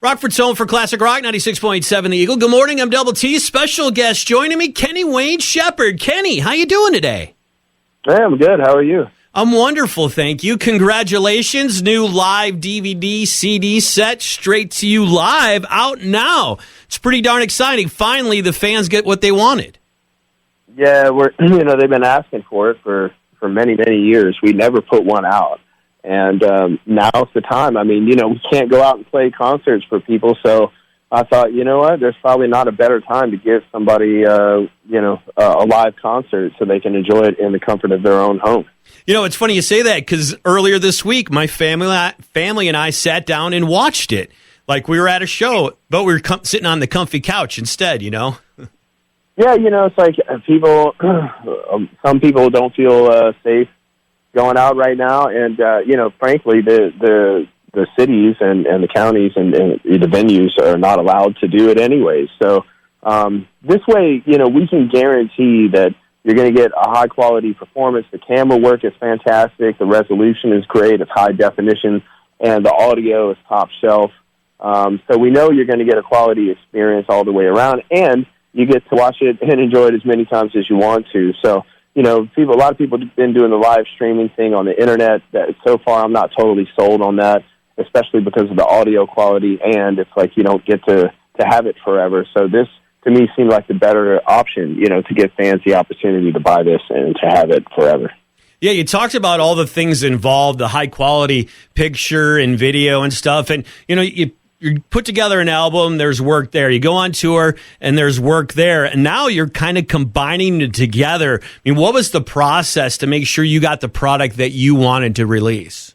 Rockford's home for Classic Rock, 96.7 The Eagle. Good morning, I'm Double T. Special guest joining me, Kenny Wayne Shepherd. Kenny, how you doing today? Hey, I'm good. How are you? I'm wonderful, thank you. Congratulations, new live DVD, CD set straight to you live, out now. It's pretty darn exciting. Finally, the fans get what they wanted. Yeah, they've been asking for it for many, many years. We never put one out. And now's the time. I mean, we can't go out and play concerts for people, so I thought, you know what, there's probably not a better time to give somebody, a live concert so they can enjoy it in the comfort of their own home. It's funny you say that because earlier this week, my family and I sat down and watched it. Like we were at a show, but we were sitting on the comfy couch instead, Yeah, it's like people, some people don't feel safe going out right now, and frankly, the cities and the counties and the venues are not allowed to do it anyways. So this way, we can guarantee that you're going to get a high quality performance. The camera work is fantastic. The resolution is great. It's high definition, and the audio is top shelf. So we know you're going to get a quality experience all the way around, and you get to watch it and enjoy it as many times as you want to. So. A lot of people have been doing the live streaming thing on the internet. That so far, I'm not totally sold on that, especially because of the audio quality, and it's like you don't get to have it forever. So this, to me, seemed like the better option, to give fans the opportunity to buy this and to have it forever. Yeah, you talked about all the things involved, the high-quality picture and video and stuff, and, you put together an album, there's work there. You go on tour, and there's work there. And now you're kind of combining it together. I mean, what was the process to make sure you got the product that you wanted to release?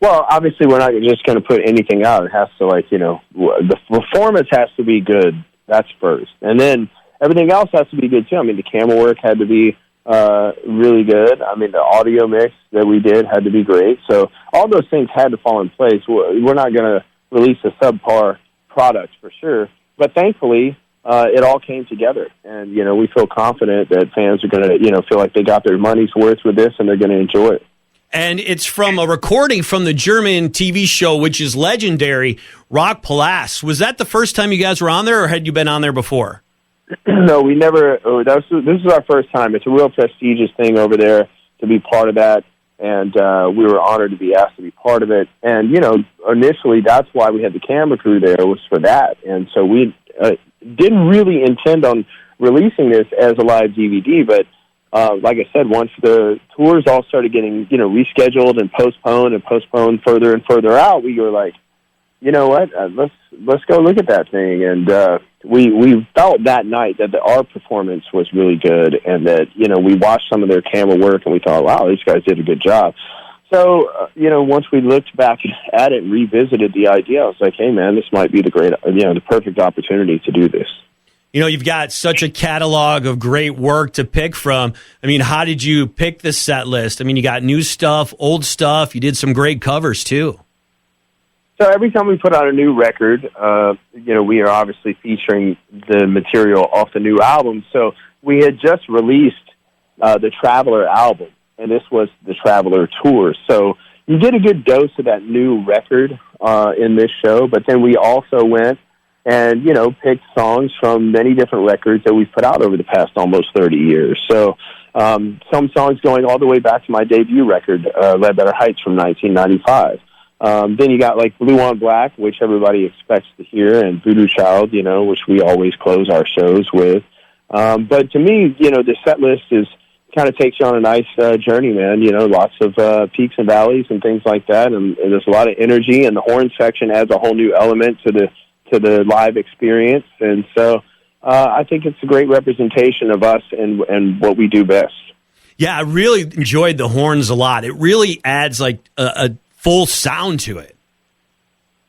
Well, obviously, we're not just going to put anything out. It has to, the performance has to be good. That's first. And then everything else has to be good, too. I mean, the camera work had to be really good. I mean, the audio mix that we did had to be great. So all those things had to fall in place. We're not going to release a subpar product for sure, but thankfully it all came together, and we feel confident that fans are going to feel like they got their money's worth with this, and they're going to enjoy it. And it's from a recording from the German TV show, which is legendary, Rock Palace. Was that the first time you guys were on there, or had you been on there before? No, we never. This is our first time. It's a real prestigious thing over there to be part of that. And we were honored to be asked to be part of it. And, initially that's why we had the camera crew there, was for that. And so we didn't really intend on releasing this as a live DVD. But like I said, once the tours all started getting, rescheduled and postponed further and further out, we were like, you know what, let's go look at that thing. And we felt that night that our performance was really good, and that, we watched some of their camera work and we thought, wow, these guys did a good job. So, once we looked back at it and revisited the idea, I was like, hey, man, this might be the perfect opportunity to do this. You've got such a catalog of great work to pick from. I mean, how did you pick the set list? I mean, you got new stuff, old stuff. You did some great covers, too. So every time we put out a new record, we are obviously featuring the material off the new album. So we had just released the Traveler album, and this was the Traveler tour. So you get a good dose of that new record in this show, but then we also went and, picked songs from many different records that we've put out over the past almost 30 years. So some songs going all the way back to my debut record, Ledbetter Heights from 1995. Then you got like Blue on Black, which everybody expects to hear, and Voodoo Child, which we always close our shows with. But to me, the set list kind of takes you on a nice journey, man. Lots of peaks and valleys and things like that, and there's a lot of energy. And the horn section adds a whole new element to the live experience. And so I think it's a great representation of us and what we do best. Yeah, I really enjoyed the horns a lot. It really adds like a full sound to it.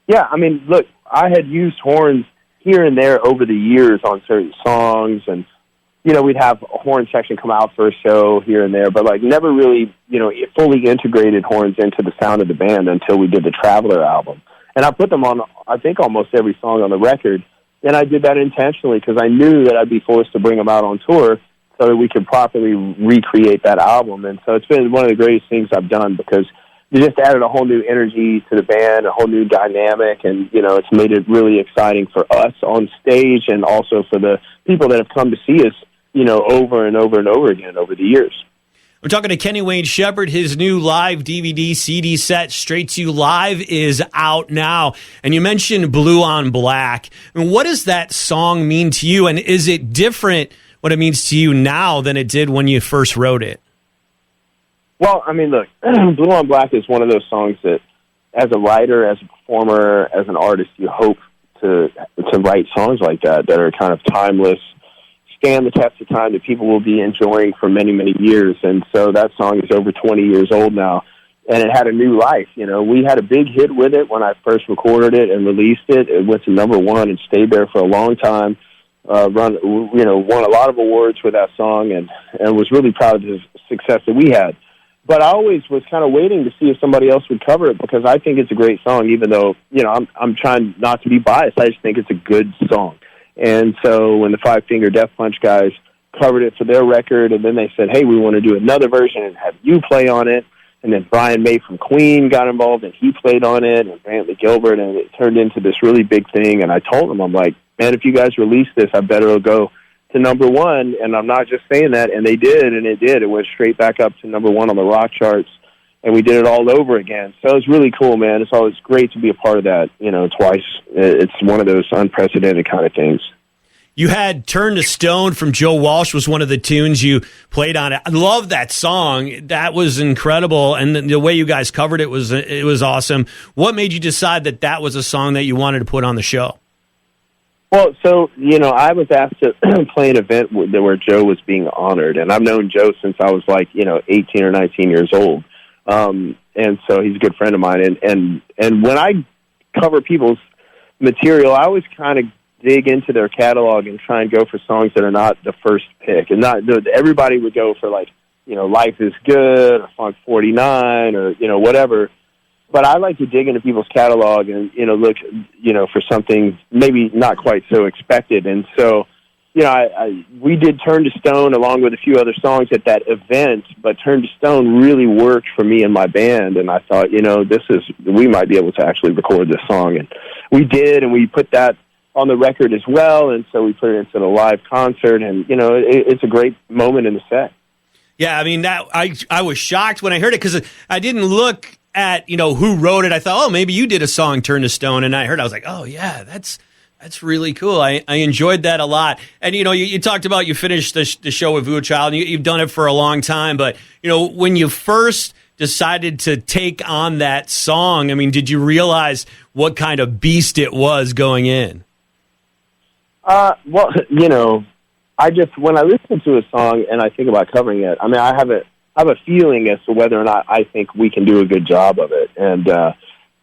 Yeah, I mean, look, I had used horns here and there over the years on certain songs, and we'd have a horn section come out for a show here and there, but never really, fully integrated horns into the sound of the band until we did the Traveler album. And I put them on, I think, almost every song on the record, and I did that intentionally because I knew that I'd be forced to bring them out on tour so that we could properly recreate that album. And so it's been one of the greatest things I've done because it just added a whole new energy to the band, a whole new dynamic, and, you know, it's made it really exciting for us on stage and also for the people that have come to see us, you know, over and over and over again over the years. We're talking to Kenny Wayne Shepherd. His new live DVD CD set, Straight to You Live, is out now. And you mentioned Blue on Black. And what does that song mean to you? And is it different what it means to you now than it did when you first wrote it? Well, I mean, look, Blue on Black is one of those songs that, as a writer, as a performer, as an artist, you hope to write songs like that are kind of timeless, stand the test of time, that people will be enjoying for many, many years. And so that song is over 20 years old now, and it had a new life. You know, we had a big hit with it when I first recorded it and released it. It went to #1 and stayed there for a long time. Won a lot of awards with that song, and was really proud of the success that we had. But I always was kind of waiting to see if somebody else would cover it, because I think it's a great song, even though, you know, I'm trying not to be biased. I just think it's a good song. And so when the Five Finger Death Punch guys covered it for their record, and then they said, hey, we want to do another version and have you play on it. And then Brian May from Queen got involved, and he played on it, and Brantley Gilbert, and it turned into this really big thing. And I told them, I'm like, man, if you guys release this, I bet it'll go to #1, and I'm not just saying that, and they did, and it did. It went straight back up to #1 on the rock charts, and we did it all over again. So it's really cool, man. It's always great to be a part of that, you know, twice. It's one of those unprecedented kind of things. You had Turn to Stone from Joe Walsh was one of the tunes you played on it. I love that song. That was incredible, and the way you guys covered it was awesome. What made you decide that was a song that you wanted to put on the show? Well, so, you know, I was asked to play an event where Joe was being honored, and I've known Joe since I was 18 or 19 years old. And so he's a good friend of mine. And when I cover people's material, I always kind of dig into their catalog and try and go for songs that are not the first pick. And not everybody would go for, Life is Good or Funk 49 or, whatever. But I like to dig into people's catalog and, look, for something maybe not quite so expected. And so, we did Turn to Stone along with a few other songs at that event, but Turn to Stone really worked for me and my band. And I thought, we might be able to actually record this song. And we did, and we put that on the record as well. And so we put it into the live concert, and, it's a great moment in the set. Yeah, I mean, I was shocked when I heard it because I didn't look at, who wrote it. I thought, oh, maybe you did a song, Turn to Stone. And I was like, oh, yeah, that's really cool. I enjoyed that a lot. And, you talked about you finished the show with Vu Child, and you've done it for a long time. But, when you first decided to take on that song, I mean, did you realize what kind of beast it was going in? Well, when I listen to a song and I think about covering it, I mean, I have a feeling as to whether or not I think we can do a good job of it. And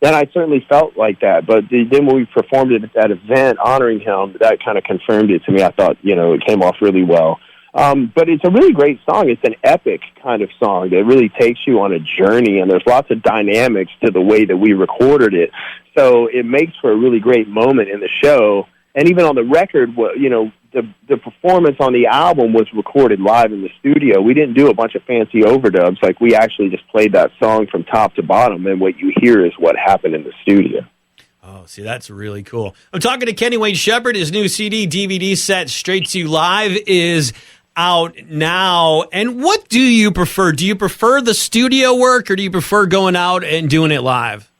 then I certainly felt like that. But then when we performed it at that event honoring him, that kind of confirmed it to me. I thought, it came off really well. But it's a really great song. It's an epic kind of song that really takes you on a journey, and there's lots of dynamics to the way that we recorded it. So it makes for a really great moment in the show. And even on the record, the performance on the album was recorded live in the studio. We didn't do a bunch of fancy overdubs. Like, we actually just played that song from top to bottom, and what you hear is what happened in the studio. Oh, see, that's really cool. I'm talking to Kenny Wayne Shepherd. His new CD, DVD set, Straight to You Live, is out now. And what do you prefer? Do you prefer the studio work, or do you prefer going out and doing it live?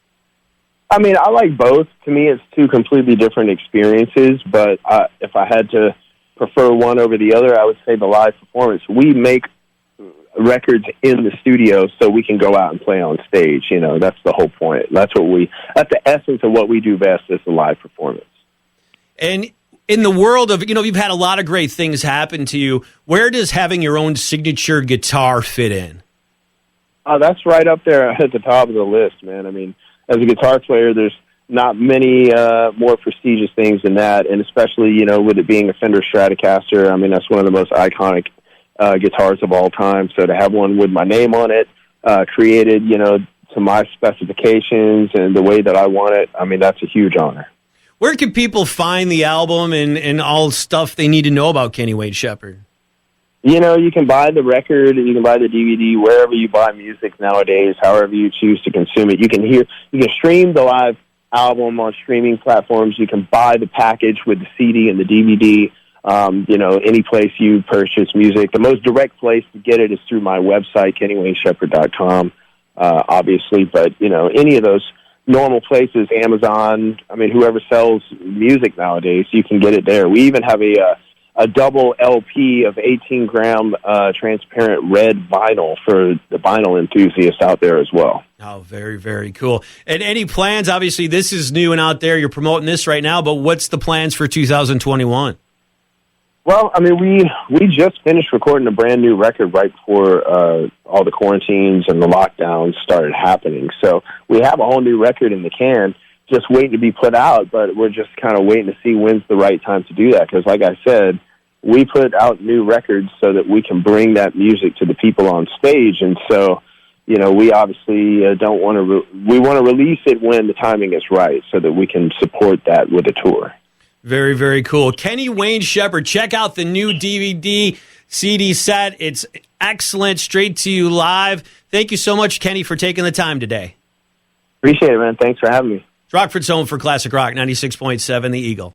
I mean, I like both. To me, it's two completely different experiences, but if I had to prefer one over the other, I would say the live performance. We make records in the studio so we can go out and play on stage. That's the whole point. That's the essence of what we do best, is the live performance. And in the world of, you've had a lot of great things happen to you. Where does having your own signature guitar fit in? That's right up there at the top of the list, man. I mean, as a guitar player, there's not many more prestigious things than that, and especially, with it being a Fender Stratocaster, I mean, that's one of the most iconic guitars of all time. So to have one with my name on it, created, to my specifications and the way that I want it, I mean, that's a huge honor. Where can people find the album and all stuff they need to know about Kenny Wayne Shepherd? You can buy the record, you can buy the DVD wherever you buy music nowadays, however you choose to consume it. You can stream the live album on streaming platforms. You can buy the package with the CD and the DVD. Any place you purchase music. The most direct place to get it is through my website, KennyWayneShepherd.com, obviously. But, any of those normal places, Amazon, whoever sells music nowadays, you can get it there. We even have a double LP of 18-gram transparent red vinyl for the vinyl enthusiast out there as well. Oh, very, very cool. And any plans? Obviously, this is new and out there. You're promoting this right now, but what's the plans for 2021? Well, we just finished recording a brand new record right before all the quarantines and the lockdowns started happening. So we have a whole new record in the can, just waiting to be put out, but we're just kind of waiting to see when's the right time to do that. Because like I said, we put out new records so that we can bring that music to the people on stage. And so, we obviously don't want to, we want to release it when the timing is right so that we can support that with a tour. Very, very cool. Kenny Wayne Shepherd, check out the new DVD CD set. It's excellent, straight to you live. Thank you so much, Kenny, for taking the time today. Appreciate it, man. Thanks for having me. Rockford's home for classic rock, 96.7 The Eagle.